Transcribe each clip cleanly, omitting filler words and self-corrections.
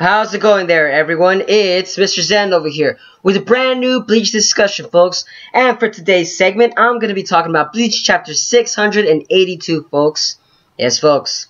How's it going there, everyone? It's Mr. Zen over here with a brand new Bleach discussion, folks. And for today's segment, I'm going to be talking about Bleach chapter 682, folks. Yes, folks.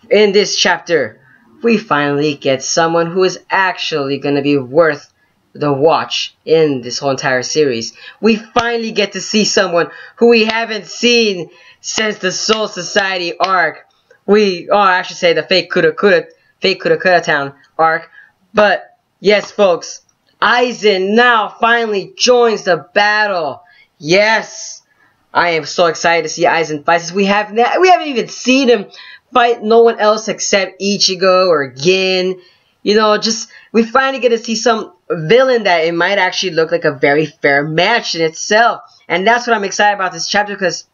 In this chapter, we finally get someone who is actually going to be worth the watch in this whole entire series. We finally get to see someone who we haven't seen since the Soul Society arc. I should say the fake Kuda Town arc. But yes, folks, Aizen now finally joins the battle. Yes, I am so excited to see Aizen fight. Since we haven't even seen him fight no one else except Ichigo or Gin. You know, we finally get to see some villain that it might actually look like a very fair match in itself. And that's what I'm excited about this chapter, because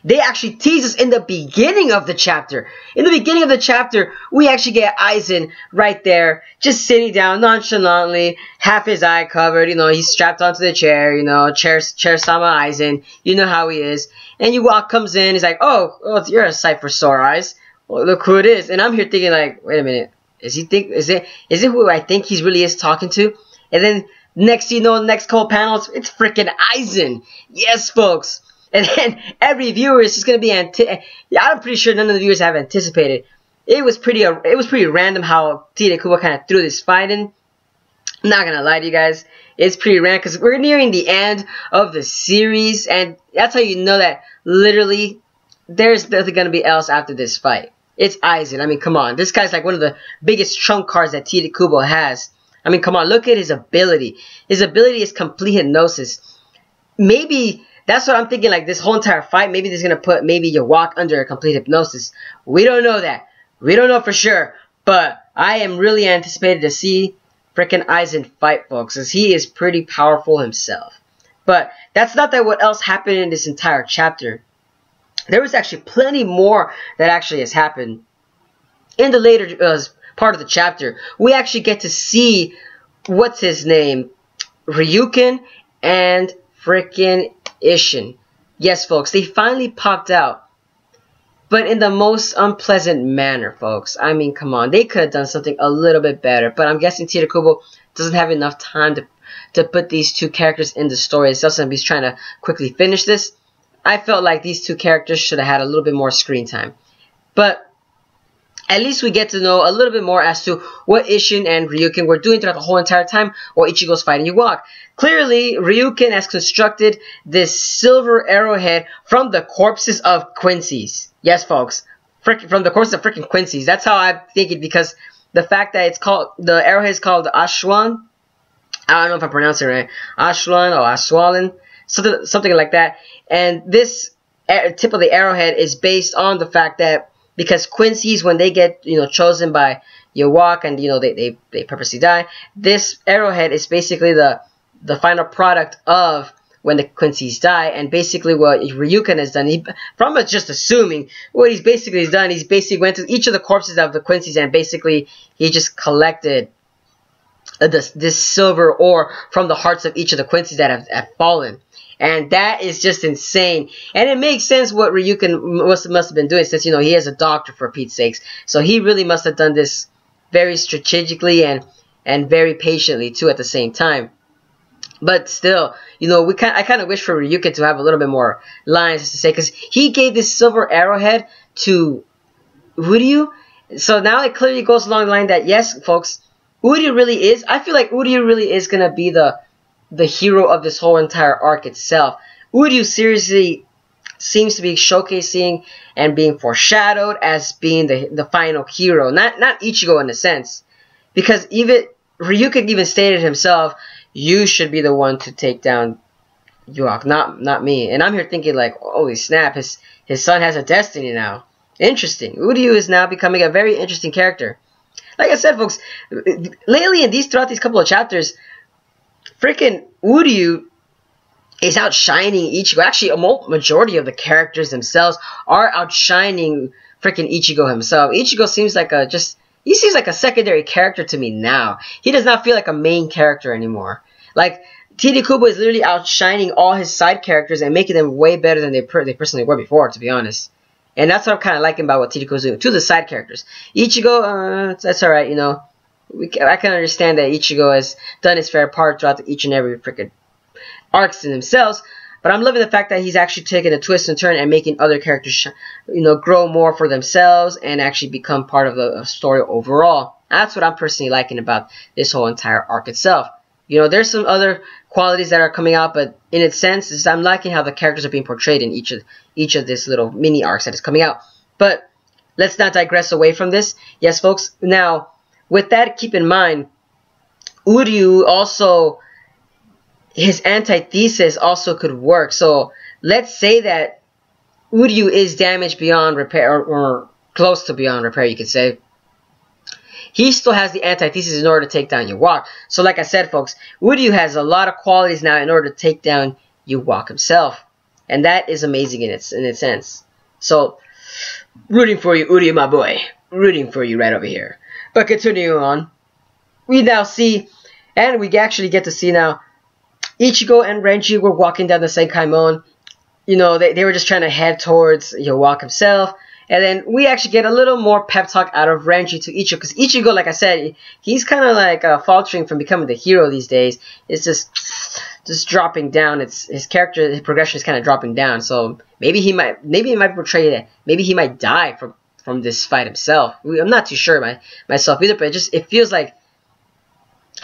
they actually tease us in the beginning of the chapter. In the beginning of the chapter, we actually get Aizen right there, just sitting down nonchalantly, half his eye covered. You know, he's strapped onto the chair. You know, chair-sama Aizen. You know how he is. And ywach comes in. He's like, "Oh, you're a sight for sore eyes. Well, look who it is." And I'm here thinking, like, wait a minute, is it who I think he really is talking to? And then next, you know, next couple panels, it's freaking Aizen. Yes, folks. And then every viewer is just gonna be I'm pretty sure none of the viewers have anticipated. It was pretty random how Giriko kind of threw this fight in. I'm not gonna lie to you guys, it's pretty random because we're nearing the end of the series, and that's how you know that literally there's nothing gonna be else after this fight. It's Aizen. I mean, come on, this guy's like one of the biggest trump cards that Giriko has. I mean, come on, look at his ability. His ability is complete hypnosis. Maybe that's what I'm thinking, like, this whole entire fight, maybe this is going to put ywach under a complete hypnosis. We don't know that. We don't know for sure. But I am really anticipated to see frickin' Aizen fight, folks, as he is pretty powerful himself. But that's not that what else happened in this entire chapter. There was actually plenty more that actually has happened. In the later part of the chapter, we actually get to see, what's his name, Ryukin and frickin' Ishin. Yes, folks, they finally popped out, but in the most unpleasant manner, folks. I mean, come on, they could have done something a little bit better, but I'm guessing Giriko doesn't have enough time to put these two characters in the story. It's also he's trying to quickly finish this. I felt like these two characters should have had a little bit more screen time, but at least we get to know a little bit more as to what Ishin and Ryukin were doing throughout the whole entire time while Ichigo's fighting ywach. Clearly, Ryukin has constructed this silver arrowhead from the corpses of Quincy's. Yes, folks. From the corpses of freaking Quincy's. That's how I'm thinking, because the fact that the arrowhead is called Ashwan. I don't know if I pronounce it right. Ashwan or Ashwalen. Something like that. And this tip of the arrowhead is based on the fact that because Quincy's, when they get, you know, chosen by ywach and, you know, they purposely die, this arrowhead is basically the final product of when the Quincy's die. And basically what Ryukin has done, from just assuming, what he's basically done, he's basically went to each of the corpses of the Quincy's and basically he just collected this silver ore from the hearts of each of the Quincy's that have fallen. And that is just insane. And it makes sense what Ryukin must have been doing, since, you know, he is a doctor, for Pete's sakes. So he really must have done this very strategically and very patiently too at the same time. But still, you know, I kind of wish for Ryukin to have a little bit more lines to say, because he gave this silver arrowhead to Uryu. So now it clearly goes along the line that, yes, folks, Uryu really is. I feel like Uryu really is going to be the hero of this whole entire arc itself. Uryu seriously seems to be showcasing and being foreshadowed as being the final hero. Not Ichigo in a sense. Because even Ryukin even stated himself, you should be the one to take down ywach, not me. And I'm here thinking, like, holy snap, his son has a destiny now. Interesting. Uryu is now becoming a very interesting character. Like I said, folks, lately throughout these couple of chapters, freaking Uryu is outshining Ichigo. Actually, a majority of the characters themselves are outshining freaking Ichigo himself. Ichigo seems like he seems like a secondary character to me now. He does not feel like a main character anymore. Like, Giriko is literally outshining all his side characters and making them way better than they personally were before, to be honest. And that's what I'm kind of liking about what Giriko is doing to the side characters. Ichigo, that's alright, you know. I can understand that Ichigo has done his fair part throughout each and every freaking arcs in themselves. But I'm loving the fact that he's actually taking a twist and turn and making other characters, grow more for themselves and actually become part of the story overall. That's what I'm personally liking about this whole entire arc itself. There's some other qualities that are coming out, but in its sense, I'm liking how the characters are being portrayed in each of this little mini arcs that is coming out. But let's not digress away from this. Yes, folks. Now, with that, keep in mind, Uryu also, his antithesis also could work. So let's say that Uryu is damaged beyond repair, or close to beyond repair, you could say. He still has the antithesis in order to take down ywach. So like I said, folks, Uryu has a lot of qualities now in order to take down ywach himself. And that is amazing in its sense. So, rooting for you, Uryu, my boy. Rooting for you right over here. But continuing on, we now see, and we actually get to see now, Ichigo and Renji were walking down the Senkaimon. They were just trying to head towards ywach himself. And then we actually get a little more pep talk out of Renji to Ichigo. Because Ichigo, like I said, he's kind of like faltering from becoming the hero these days. It's just dropping down. His character, his progression is kind of dropping down. So maybe he might portray that. Maybe he might die from this fight himself. I'm not too sure myself either. But it feels like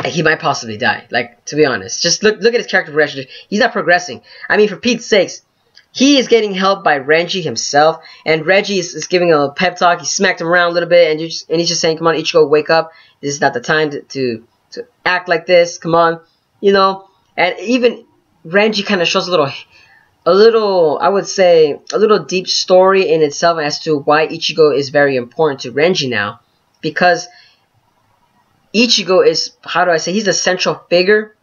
he might possibly die. Like, to be honest, just look at his character progression. He's not progressing. I mean, for Pete's sakes. He is getting helped by Renji himself, and Renji is giving a pep talk. He smacked him around a little bit, and he's just saying, "Come on, Ichigo, wake up. This is not the time to act like this. Come on, And even Renji kind of shows a little, I would say, a little deep story in itself as to why Ichigo is very important to Renji now, because Ichigo is, how do I say, he's the central figure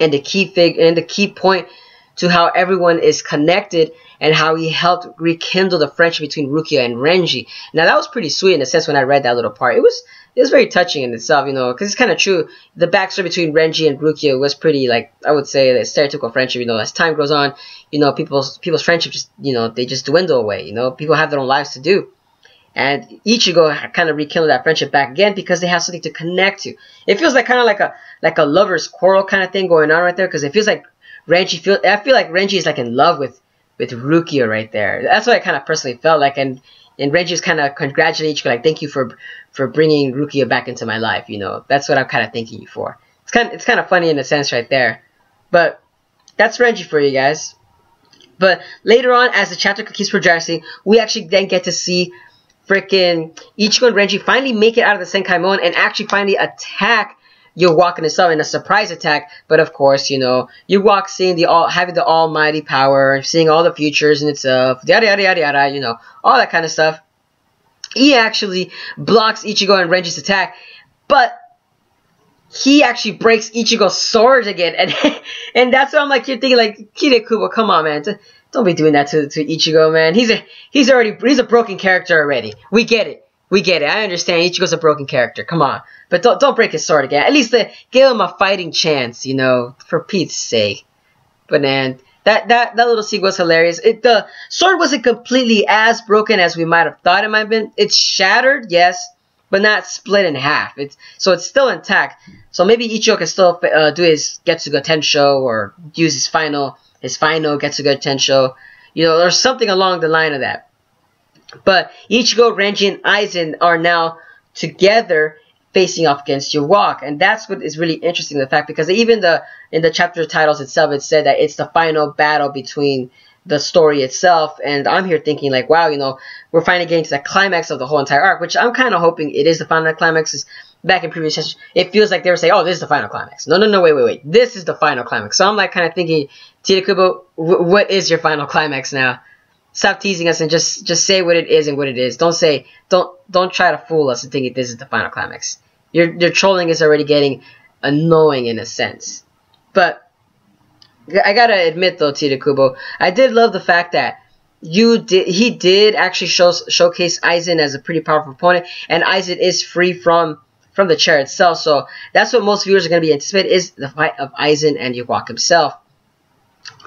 and the key point to how everyone is connected and how he helped rekindle the friendship between Rukia and Renji. Now that was pretty sweet in a sense when I read that little part. It was very touching in itself, because it's kind of true. The backstory between Renji and Rukia was pretty, like, I would say, the stereotypical friendship. As time goes on, people's friendship just, they just dwindle away. People have their own lives to do. And Ichigo kind of rekindled that friendship back again because they have something to connect to. It feels like kind of like a lover's quarrel kind of thing going on right there, because it feels like I feel like Renji is like in love with Rukia right there. That's what I kind of personally felt like, and Renji is kind of congratulating Ichigo, like, thank you for bringing Rukia back into my life. That's what I'm kind of thanking you for. It's kind of funny in a sense right there, but that's Renji for you guys. But later on, as the chapter keeps progressing, we actually then get to see freaking Ichigo and Renji finally make it out of the Senkaimon and actually finally attack ywach in itself in a surprise attack. But of course, ywach seeing having the almighty power, seeing all the futures in itself, yada yada yada yada, all that kind of stuff. He actually blocks Ichigo and Renji's attack, but he actually breaks Ichigo's sword again, and that's what I'm like. You're thinking like, Giriko, come on, man, don't be doing that to Ichigo, man. He's a broken character already. We get it. I understand Ichigo's a broken character. Come on. But don't break his sword again. At least give him a fighting chance, for Pete's sake. But man, that little scene was hilarious. The sword wasn't completely as broken as we might have thought it might have been. It's shattered, yes, but not split in half. So it's still intact. So maybe Ichigo can still do his Getsuga Tensho or use his final Getsuga Tensho, or something along the line of that. But Ichigo, Renji, and Aizen are now together facing off against ywach, and that's what is really interesting, the fact, because even in the chapter titles itself, it said that it's the final battle between the story itself, and I'm here thinking like, wow, we're finally getting to the climax of the whole entire arc, which I'm kind of hoping it is the final climax. Back in previous sessions, it feels like they were saying, oh, this is the final climax. No, wait, this is the final climax. So I'm like kind of thinking, Tirakubo, what is your final climax now? Stop teasing us and just say what it is and what it is. Don't try to fool us and think this is the final climax. Your trolling is already getting annoying in a sense. But I gotta admit though, Tirakubo, I did love the fact that he did actually showcase Aizen as a pretty powerful opponent, and Aizen is free from the chair itself. So that's what most viewers are going to be anticipating, is the fight of Aizen and ywach himself.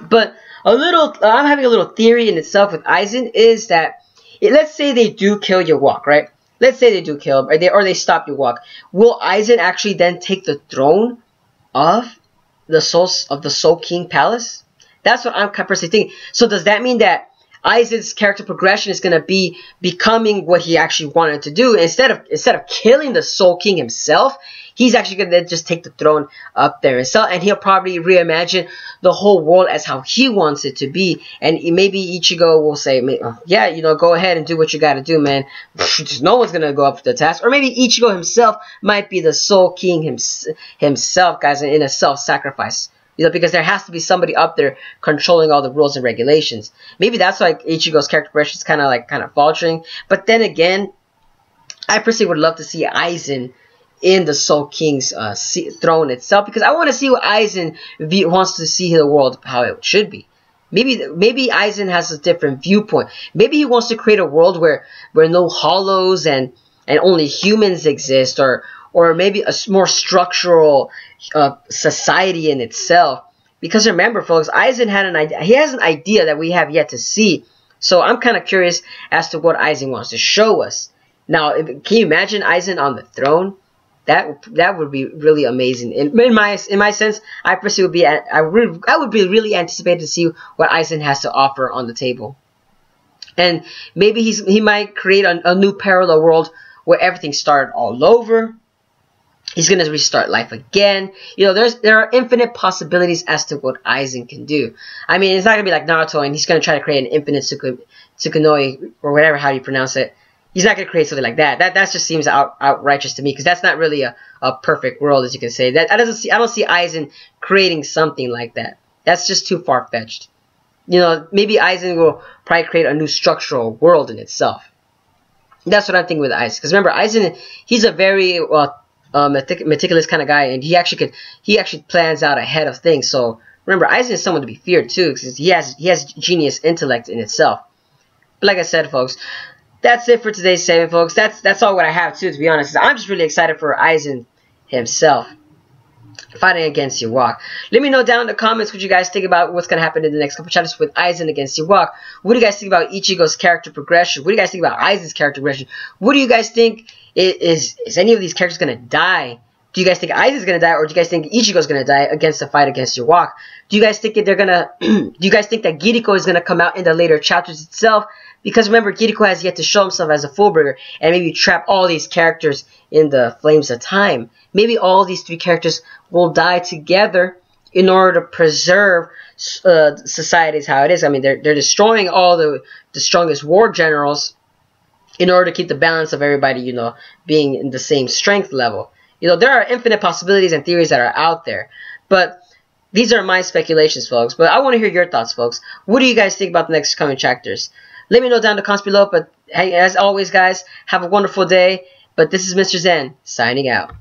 But I'm having a little theory in itself with Aizen, is that let's say they do kill ywach, right? let's say they do kill him, or they stop ywach, will Aizen actually then take the throne of the Soul King Palace? That's what I'm personally thinking. So does that mean that Aizen's character progression is going to be becoming what he actually wanted to do? Instead of killing the Soul King himself, he's actually going to just take the throne up there himself, and he'll probably reimagine the whole world as how he wants it to be. And maybe Ichigo will say, yeah, you know, go ahead and do what you got to do, man. No one's going to go up to the task. Or maybe Ichigo himself might be the Soul King himself, guys, in a self-sacrifice. You know, because there has to be somebody up there controlling all the rules and regulations. Maybe that's why Ichigo's character progression is kind of faltering. But then again, I personally would love to see Aizen in the Soul King's throne itself, because I want to see what Aizen wants to see the world how it should be. Maybe Aizen has a different viewpoint. Maybe he wants to create a world where no hollows and only humans exist, or maybe a more structural society in itself. Because remember, folks, Aizen had an idea. He has an idea that we have yet to see. So I'm kind of curious as to what Aizen wants to show us. Now, can you imagine Aizen on the throne? That would be really amazing. In my sense, I personally would be I would be really anticipated to see what Aizen has to offer on the table. And maybe he might create a new parallel world where everything started all over. He's going to restart life again. You know, there are infinite possibilities as to what Aizen can do. I mean, it's not going to be like Naruto and he's going to try to create an infinite Tsukunoi, or whatever, how you pronounce it. He's not going to create something like that. That just seems outrageous to me, because that's not really a perfect world, as you can say. I don't see Aizen creating something like that. That's just too far-fetched. You know, maybe Aizen will probably create a new structural world in itself. That's what I'm thinking with Aizen. Because remember, Aizen, he's a very meticulous kind of guy, and he actually plans out ahead of things. So remember, Aizen is someone to be feared too, because he has genius intellect in itself. But like I said, folks, that's it for today's segment, folks. That's all what I have too, to be honest. I'm just really excited for Aizen himself fighting against ywach. Let me know down in the comments what you guys think about what's going to happen in the next couple chapters with Aizen against ywach. What do you guys think about Ichigo's character progression? What do you guys think about Aizen's character progression? What do you guys think? Is any of these characters going to die? Do you guys think Aizen's going to die, or do you guys think Ichigo's going to die against the fight against ywach? Do you guys think that they're going to do you guys think that Giriko is going to come out in the later chapters itself? Because remember, Giriko has yet to show himself as a Fullbringer and maybe trap all these characters in the flames of time. Maybe all these three characters will die together in order to preserve society as how it is. I mean, they're destroying all the strongest war generals in order to keep the balance of everybody, you know, being in the same strength level. You know, there are infinite possibilities and theories that are out there. But these are my speculations, folks. But I want to hear your thoughts, folks. What do you guys think about the next coming chapters? Let me know down in the comments below. But hey, as always, guys, have a wonderful day. But this is Mr. Zen, signing out.